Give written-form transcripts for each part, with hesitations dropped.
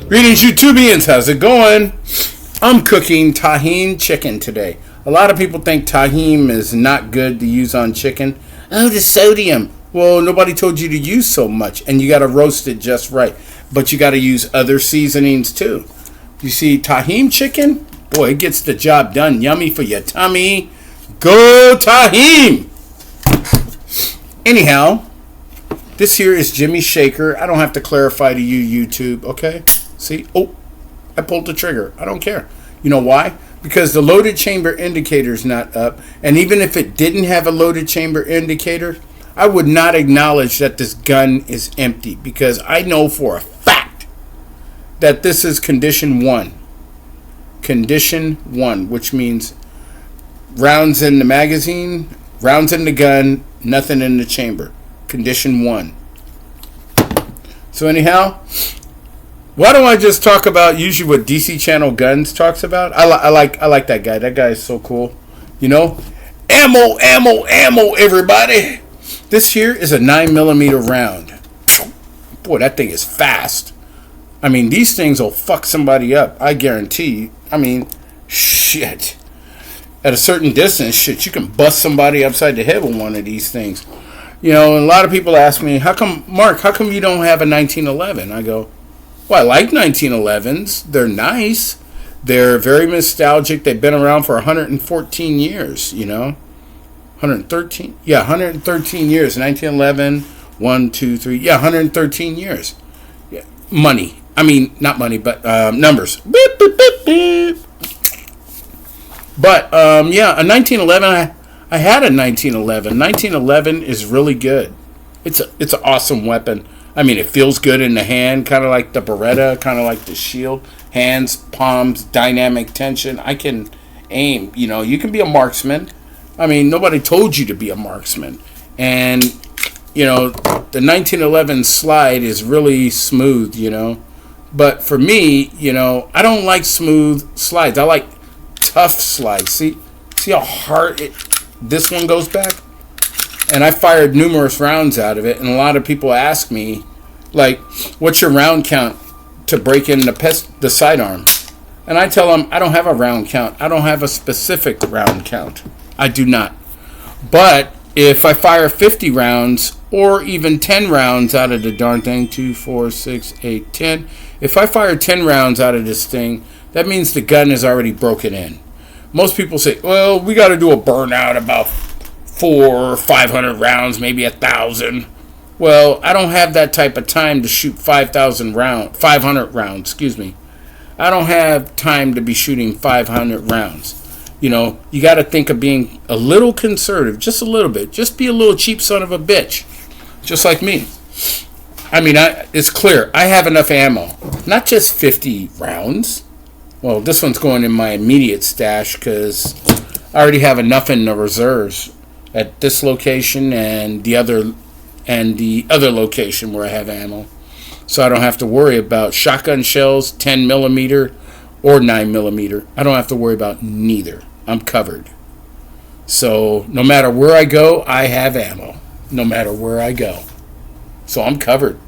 Greetings, YouTubians. How's it going? I'm cooking tahine chicken today. A lot of people think tahine is not good to use on chicken. Oh, the sodium. Well, nobody told you to use so much, and you got to roast it just right. But you got to use other seasonings too. You see, tahine chicken, boy, it gets the job done. Yummy for your tummy. Go tahine! Anyhow, this here is Jimmy Shaker. I don't have to clarify to you, YouTube, okay? See? Oh, I pulled the trigger. I don't care. You know why? Because the loaded chamber indicator is not up. And even if it didn't have a loaded chamber indicator, I would not acknowledge that this gun is empty. Because I know for a fact that this is condition 1. Condition 1, which means rounds in the magazine, rounds in the gun, nothing in the chamber. Condition 1. So anyhow, why don't I just talk about usually what DC Channel Guns talks about? I like that guy. That guy is so cool. You know, ammo, everybody. This here is a 9mm round. Boy, that thing is fast. I mean, these things will fuck somebody up. I guarantee. I mean, shit. At a certain distance, shit, you can bust somebody upside the head with one of these things. You know, and a lot of people ask me, Mark, how come you don't have a 1911? I go, well, I like 1911s. They're nice. They're very nostalgic. They've been around for 114 years, you know. 113? Yeah, 113 years. 1911, 1, 2, 3. Yeah, 113 years. Yeah. Money. I mean, not money, but numbers. Beep, beep, beep, beep. But, yeah, a 1911, I had a 1911. 1911 is really good. It's an awesome weapon. I mean, it feels good in the hand, kind of like the Beretta, kind of like the shield. Hands, palms, dynamic tension. I can aim. You know, you can be a marksman. I mean, nobody told you to be a marksman. And, you know, the 1911 slide is really smooth, you know. But for me, you know, I don't like smooth slides. I like tough slides. See how hard this one goes back? And I fired numerous rounds out of it. And a lot of people ask me, like, what's your round count to break in the sidearm? And I tell them, I don't have a round count. I don't have a specific round count. I do not. But if I fire 50 rounds or even 10 rounds out of the darn thing, 2, 4, 6, 8, 10. If I fire 10 rounds out of this thing, that means the gun is already broken in. Most people say, well, we got to do a burnout about 400 or 500 rounds, maybe 1,000. Well, I don't have that type of time to shoot 500 rounds, excuse me. I don't have time to be shooting 500 rounds. You know, you got to think of being a little conservative, just a little bit. Just be a little cheap son of a bitch, just like me. I mean, it's clear. I have enough ammo. Not just 50 rounds. Well, this one's going in my immediate stash because I already have enough in the reserves at this location and the other location where I have ammo. So I don't have to worry about shotgun shells, 10mm or 9mm. I don't have to worry about neither. I'm covered. So no matter where I go, I have ammo. No matter where I go. So I'm covered.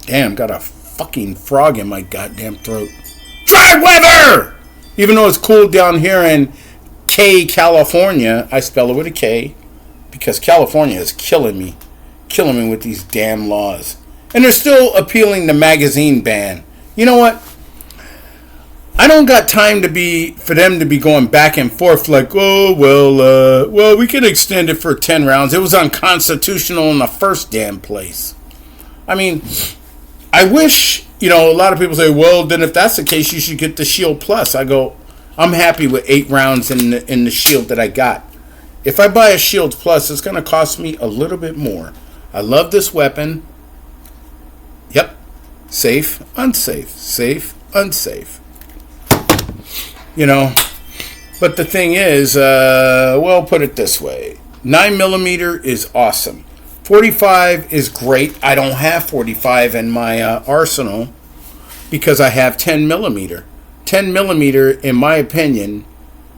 Damn, got a fucking frog in my goddamn throat. Dry weather! Even though it's cool down here in California, I spell it with a K, because California is killing me with these damn laws. And they're still appealing the magazine ban. You know what? I don't got time for them to be going back and forth like, oh, well, we can extend it for 10 rounds. It was unconstitutional in the first damn place. I mean, I wish, you know, a lot of people say, well, then if that's the case, you should get the Shield Plus. I go, I'm happy with 8 rounds in the Shield that I got. If I buy a Shield Plus, it's going to cost me a little bit more. I love this weapon. Yep. Safe, unsafe. Safe, unsafe. You know, but the thing is, well, put it this way. 9mm is awesome. 45 is great. I don't have 45 in my arsenal because I have 10mm. 10mm, in my opinion,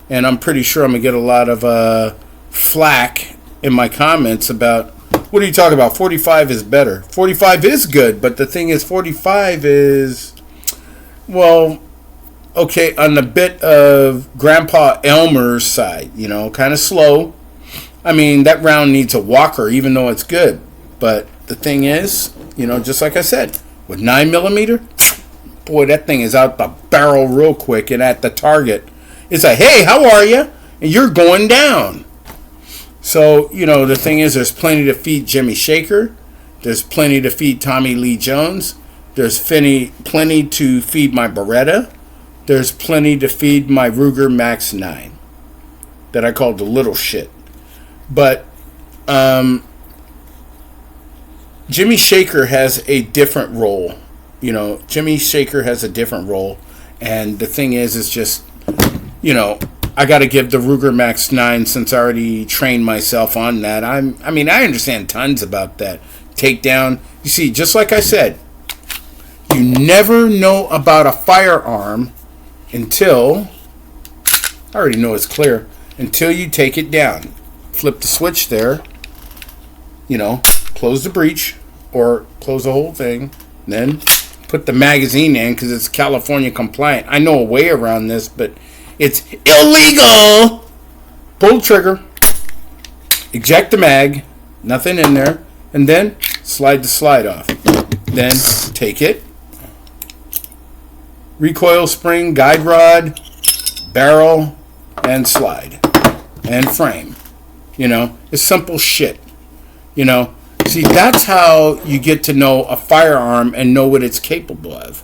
and I'm pretty sure I'm going to get a lot of flack in my comments about what are you talking about? 45 is better. 45 is good, but the thing is, 45 is, well, okay, on the bit of Grandpa Elmer's side, kind of slow. I mean, that round needs a walker, even though it's good. But the thing is, just like I said, with 9mm, boy, that thing is out the barrel real quick, and at the target, it's like, hey, how are you? And you're going down. So, the thing is, there's plenty to feed Jimmy Shaker. There's plenty to feed Tommy Lee Jones. There's plenty to feed my Beretta. There's plenty to feed my Ruger Max 9 that I call the little shit. But Jimmy Shaker has a different role. Jimmy Shaker has a different role. And the thing is, it's just, I got to give the Ruger Max 9, since I already trained myself on that. I understand tons about that. Takedown. You see, just like I said, you never know about a firearm until, I already know it's clear, until you take it down. Flip the switch there, close the breech or close the whole thing, then put the magazine in because it's California compliant. I know a way around this, but it's illegal. Pull the trigger, eject the mag, nothing in there, and then slide the slide off. Then take it, recoil spring, guide rod, barrel, and slide, and frame. It's simple shit. See, that's how you get to know a firearm and know what it's capable of.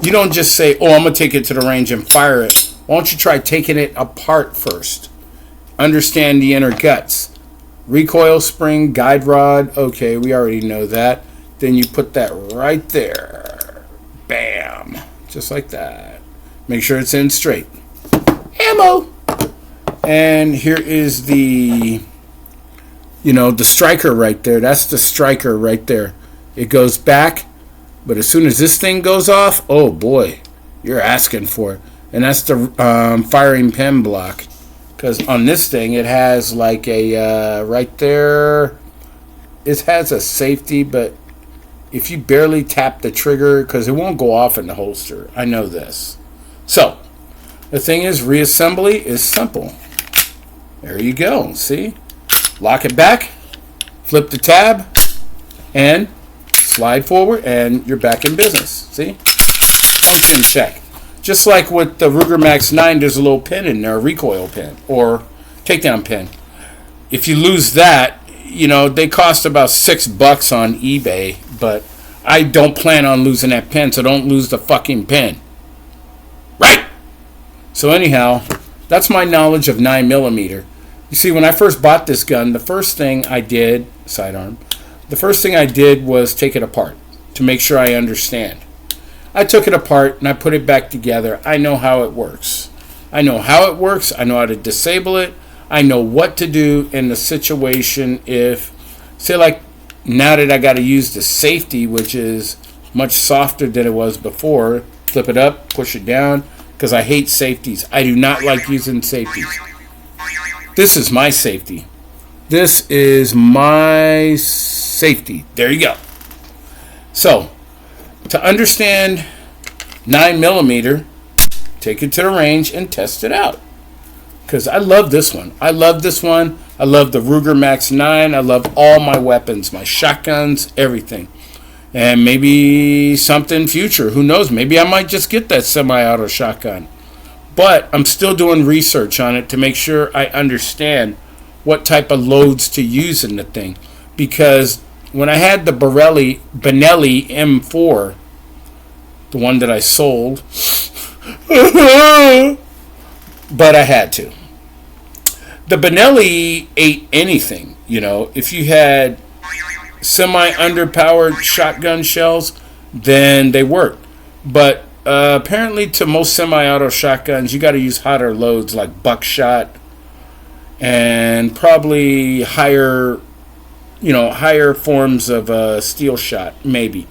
You don't just say, oh, I'm going to take it to the range and fire it. Why don't you try taking it apart first? Understand the inner guts. Recoil spring, guide rod, okay, we already know that. Then you put that right there. Bam. Just like that. Make sure it's in straight. Ammo! And here is the, the striker right there. That's the striker right there. It goes back, but as soon as this thing goes off, oh boy, you're asking for it. And that's the firing pin block. Because on this thing, it has like a, right there, it has a safety, but if you barely tap the trigger, because it won't go off in the holster. I know this. So, the thing is, reassembly is simple. There you go. See? Lock it back, flip the tab, and slide forward, and you're back in business. See? Function check. Just like with the Ruger Max 9, there's a little pin in there, a recoil pin, or takedown pin. If you lose that, they cost about $6 on eBay, but I don't plan on losing that pin, so don't lose the fucking pin. Right? So anyhow, that's my knowledge of 9mm. You see, when I first bought this gun, the first thing I did, sidearm, the first thing I did was take it apart to make sure I understand. I took it apart and I put it back together. I know how it works. I know how it works. I know how to disable it. I know what to do in the situation if, say like now that I got to use the safety, which is much softer than it was before, flip it up, push it down, because I hate safeties. I do not like using safeties. This is my safety. This is my safety. There you go. So, to understand 9mm, take it to the range and test it out. Because I love this one. I love this one. I love the Ruger Max 9. I love all my weapons, my shotguns, everything. And maybe something future. Who knows? Maybe I might just get that semi-auto shotgun. But I'm still doing research on it to make sure I understand what type of loads to use in the thing. Because when I had the Benelli M4, the one that I sold, but I had to. The Benelli ate anything, If you had semi-underpowered shotgun shells, then they worked. But apparently to most semi-auto shotguns, you got to use hotter loads like buckshot and probably higher forms of steel shot, maybe.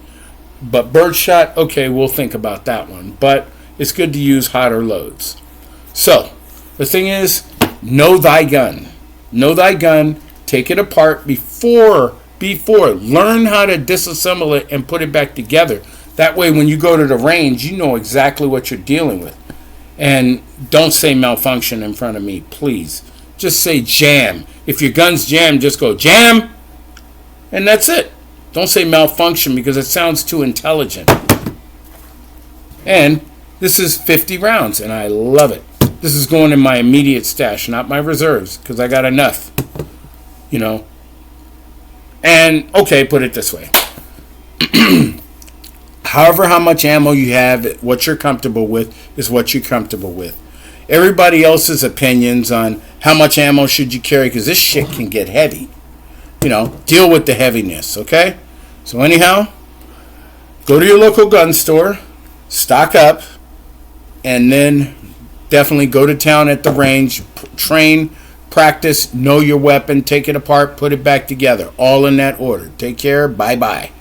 But birdshot, okay, we'll think about that one. But it's good to use hotter loads. So, the thing is, know thy gun. Know thy gun. Take it apart before before. Learn how to disassemble it and put it back together. That way, when you go to the range, you know exactly what you're dealing with. And don't say malfunction in front of me, please. Just say jam. If your gun's jammed, just go jam. And that's it. Don't say malfunction because it sounds too intelligent. And this is 50 rounds, and I love it. This is going in my immediate stash, not my reserves, because I got enough. You know. And, okay, put it this way. However, how much ammo you have, what you're comfortable with is what you're comfortable with. Everybody else's opinions on how much ammo should you carry, because this shit can get heavy. You know, deal with the heaviness, okay? So anyhow, go to your local gun store, stock up, and then definitely go to town at the range, train, practice, know your weapon, take it apart, put it back together, all in that order. Take care, bye-bye.